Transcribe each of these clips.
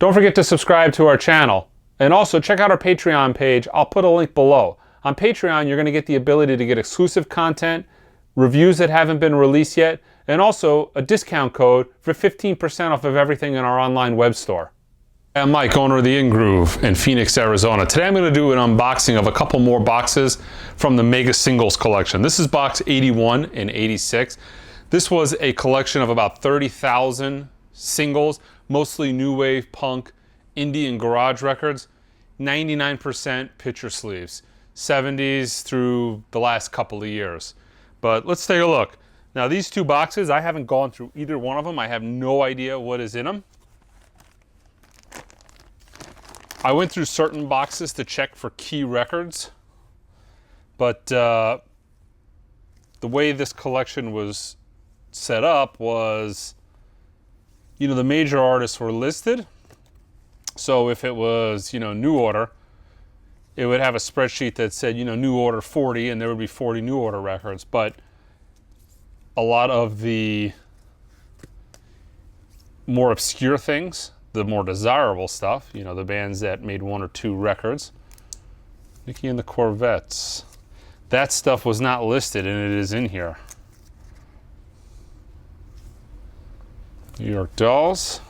Don't forget to subscribe to our channel. And also check out our Patreon page. I'll put a link below. On Patreon, you're going to get the ability to get exclusive content, reviews that haven't been released yet, and also a discount code for 15% off of everything in our online web store. I'm Mike, owner of the In Groove in Phoenix, Arizona. Today I'm going to do an unboxing of a couple more boxes from the Mega Singles collection. This is box 81 and 86. This was a collection of about 30,000 singles, mostly new wave, punk, indie, and garage records. 99% picture sleeves, 70s through the last couple of years. But let's take a look. Now these two boxes, I haven't gone through either one of them. I have no idea what is in them. I went through certain boxes to check for key records, but the way this collection was set up was, you know, the major artists were listed. So if it was, you know, New Order, it would have a spreadsheet that said, you know, New Order 40, and there would be 40 New Order records. But a lot of the more obscure things, the more desirable stuff, you know, the bands that made one or two records, Mickey and the Corvettes, that stuff was not listed, and it is in here. New York Dolls.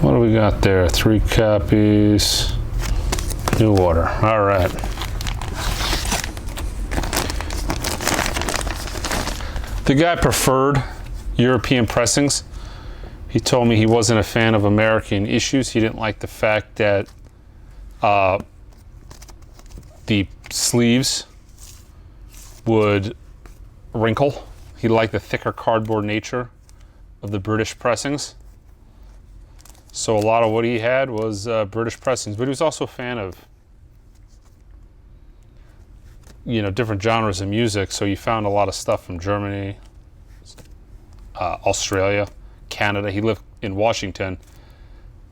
What do we got there? 3 copies. New Order. All right. The guy preferred European pressings. He told me he wasn't a fan of American issues. He didn't like the fact that the sleeves would wrinkle. He liked the thicker cardboard nature of the British pressings. So a lot of what he had was British pressings, but he was also a fan of, you know, different genres of music. So you found a lot of stuff from Germany, Australia, Canada. He lived in Washington.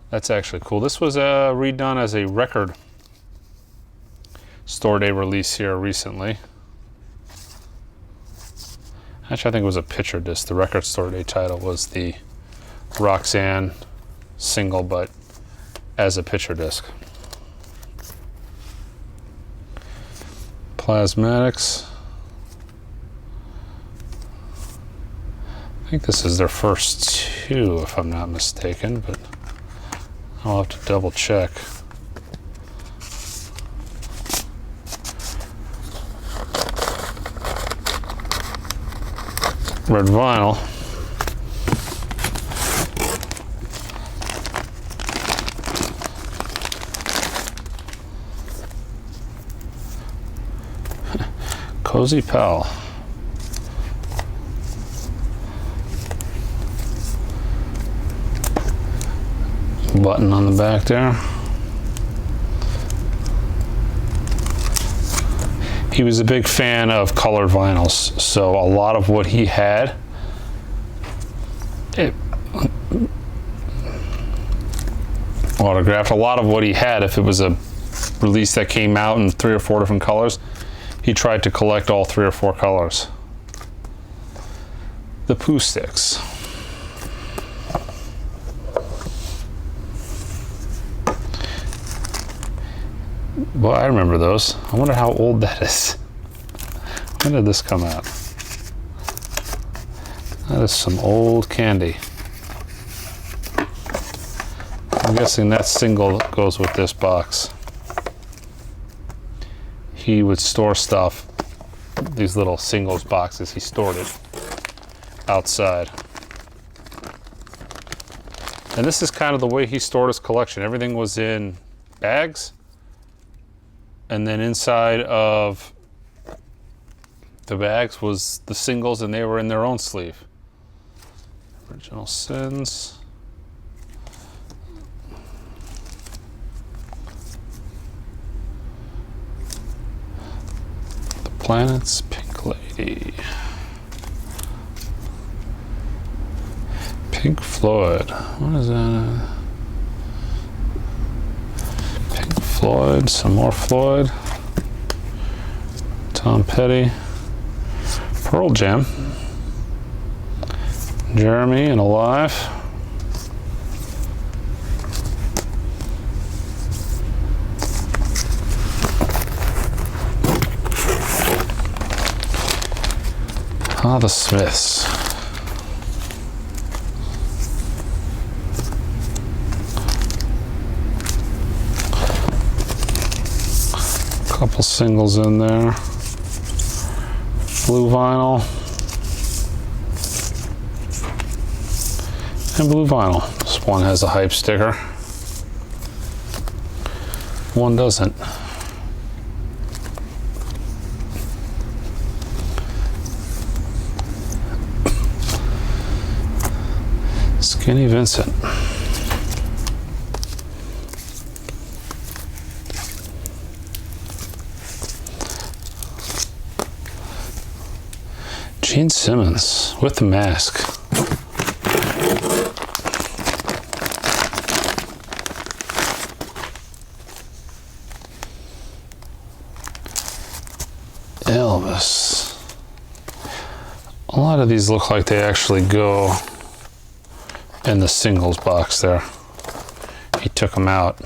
That's actually cool. This was redone as a record store day release here recently. Actually, I think it was a picture disc. The record store day title was the Roxanne single, but as a picture disc. Plasmatics. I think this is their first two, if I'm not mistaken, but I'll have to double check. Red vinyl. Cozy Pal. Button on the back there. He was a big fan of colored vinyls, so a lot of what he had, autographed, a lot of what he had, if it was a release that came out in 3 or 4 different colors, he tried to collect all 3 or 4 colors. The Pooh Sticks. Well, I remember those. I wonder how old that is. When did this come out? That is some old candy. I'm guessing that single goes with this box. He would store stuff, these little singles boxes, he stored it outside. And this is kind of the way he stored his collection. Everything was in bags, and then inside of the bags was the singles, and they were in their own sleeve. Original Sins. The Planets, Pink Lady. Pink Floyd. What is that? Pink Floyd. Some more Floyd. Tom Petty. Pearl Jam. Jeremy and Alive. The Smiths. Couple singles in there. Blue vinyl. And blue vinyl. This one has a hype sticker. One doesn't. Skinny Vincent. Gene Simmons with the mask. Elvis. A lot of these look like they actually go in the singles box there. He took them out.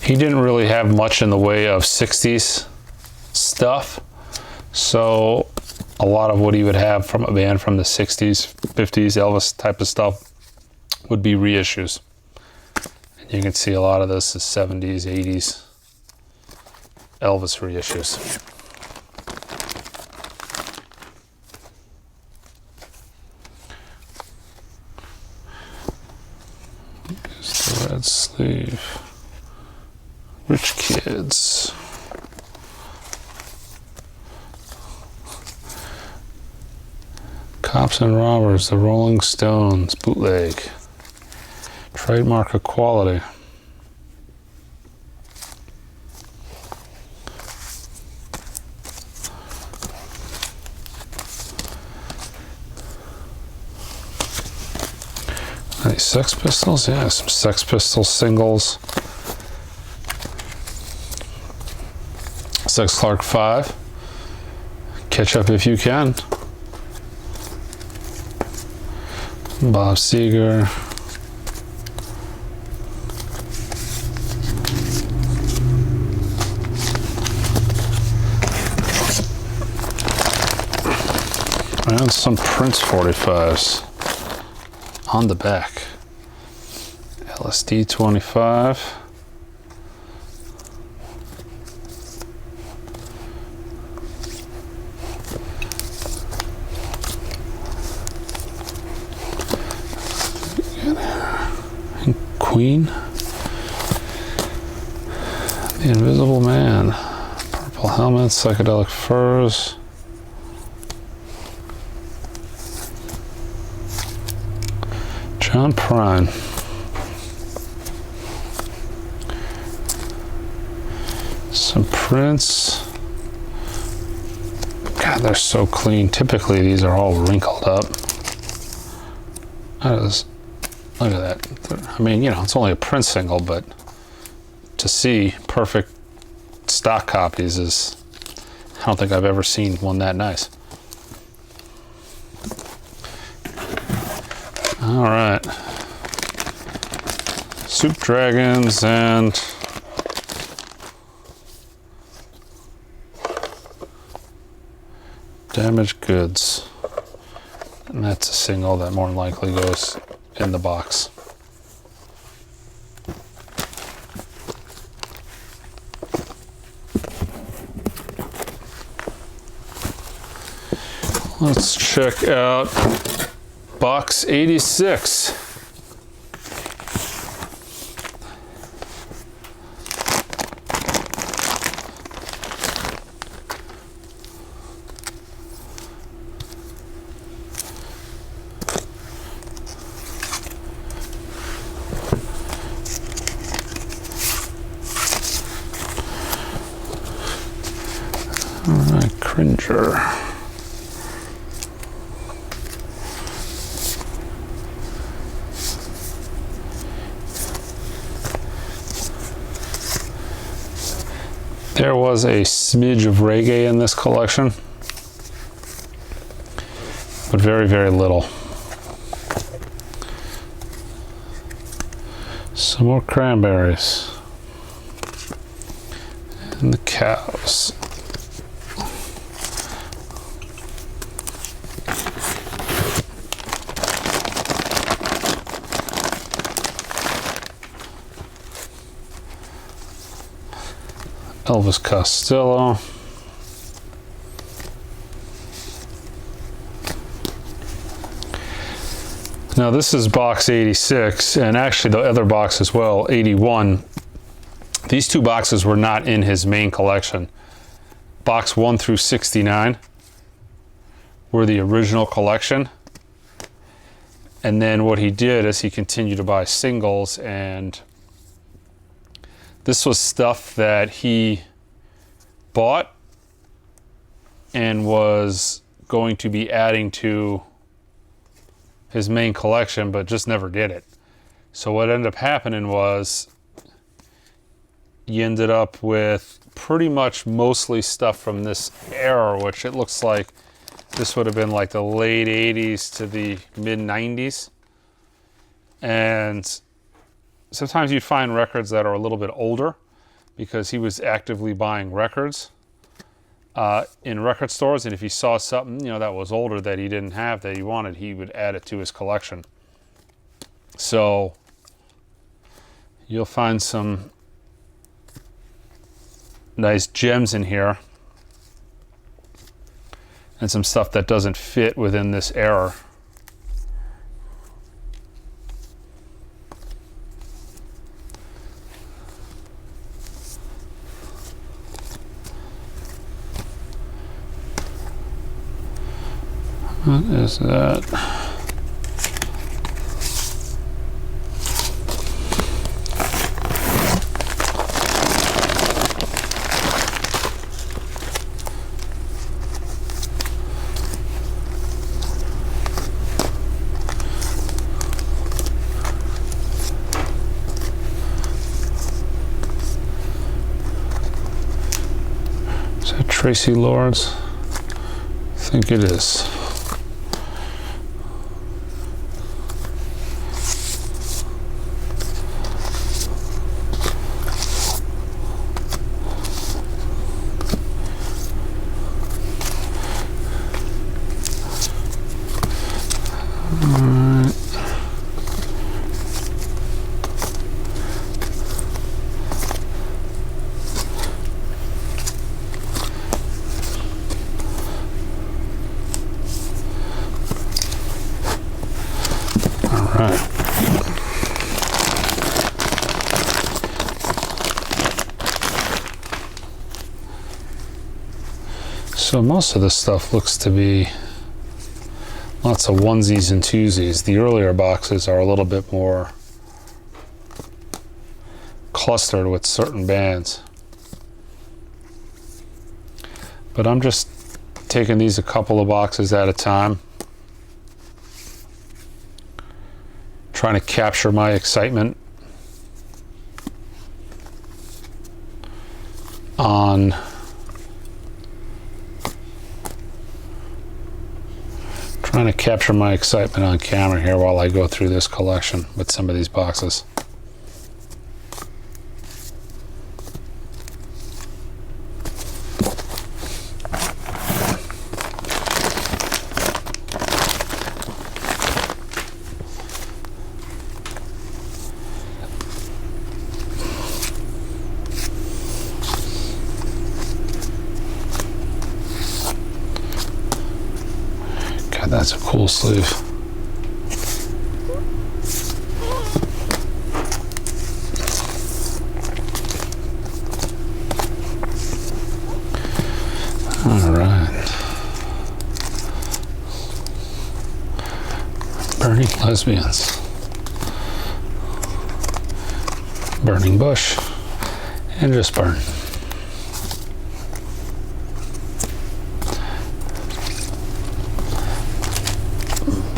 He didn't really have much in the way of 60s stuff, so a lot of what he would have from a band from the 60s, 50s, Elvis type of stuff would be reissues. And you can see a lot of this is 70s, 80s Elvis reissues. Here's the red sleeve. Rich Kids. Cops and Robbers, the Rolling Stones, bootleg. Trademark of quality. Any Sex Pistols? Yeah, some Sex Pistols singles. Sex Clark 5. Catch Up If You Can. Bob Seger. And some Prince 45s on the back. LSD 25. Queen, The Invisible Man, Purple Helmet, Psychedelic Furs, John Prine, some Prince. God, they're so clean. Typically these are all wrinkled up. Look at that. I mean, you know, it's only a Prince single, but to see perfect stock copies is, I don't think I've ever seen one that nice. All right. Soup Dragons and Damaged Goods. And that's a single that more than likely goes in the box. Let's check out box 86. Alright, Cringer. There was a smidge of reggae in this collection, but very, very little. Some more cranberries. And the cows. Elvis Costello. Now this is box 86, and actually the other box as well, 81. These two boxes were not in his main collection. Box 1 through 69 were the original collection. And then what he did is he continued to buy singles, and this was stuff that he bought and was going to be adding to his main collection, but just never did it. So what ended up happening was you ended up with pretty much mostly stuff from this era, which it looks like this would have been like the late 80s to the mid 90s. And sometimes you'd find records that are a little bit older because he was actively buying records in record stores, and if he saw something, you know, that was older that he didn't have that he wanted, he would add it to his collection. So you'll find some nice gems in here and some stuff that doesn't fit within this era. What is that? Is that Tracy Lords? I think it is. So most of this stuff looks to be lots of onesies and twosies. The earlier boxes are a little bit more clustered with certain bands. But I'm just taking these a couple of boxes at a time, trying to capture my excitement on camera here while I go through this collection with some of these boxes. That's a cool sleeve. All right. Burning Lesbians. Burning Bush. And just burn.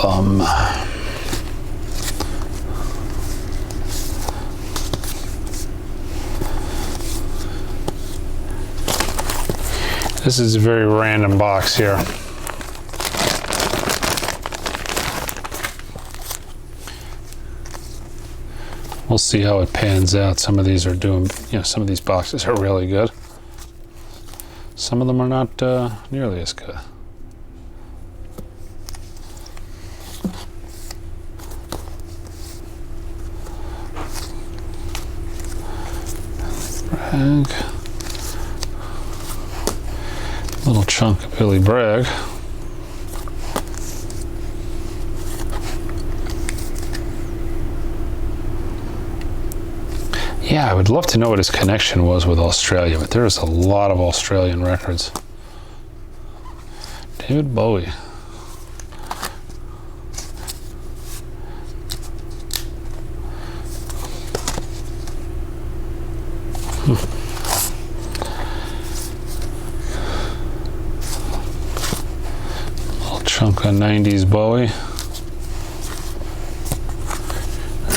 album. This is a very random box here. We'll see how it pans out. Some of these are doing, some of these boxes are really good. Some of them are not nearly as good. Bragg. Little chunk of Billy Bragg. Yeah, I would love to know what his connection was with Australia, but there's a lot of Australian records. David Bowie. Little chunk of 90s Bowie.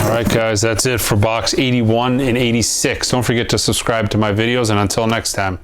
Alright guys, that's it for box 81 and 86. Don't forget to subscribe to my videos, and until next time.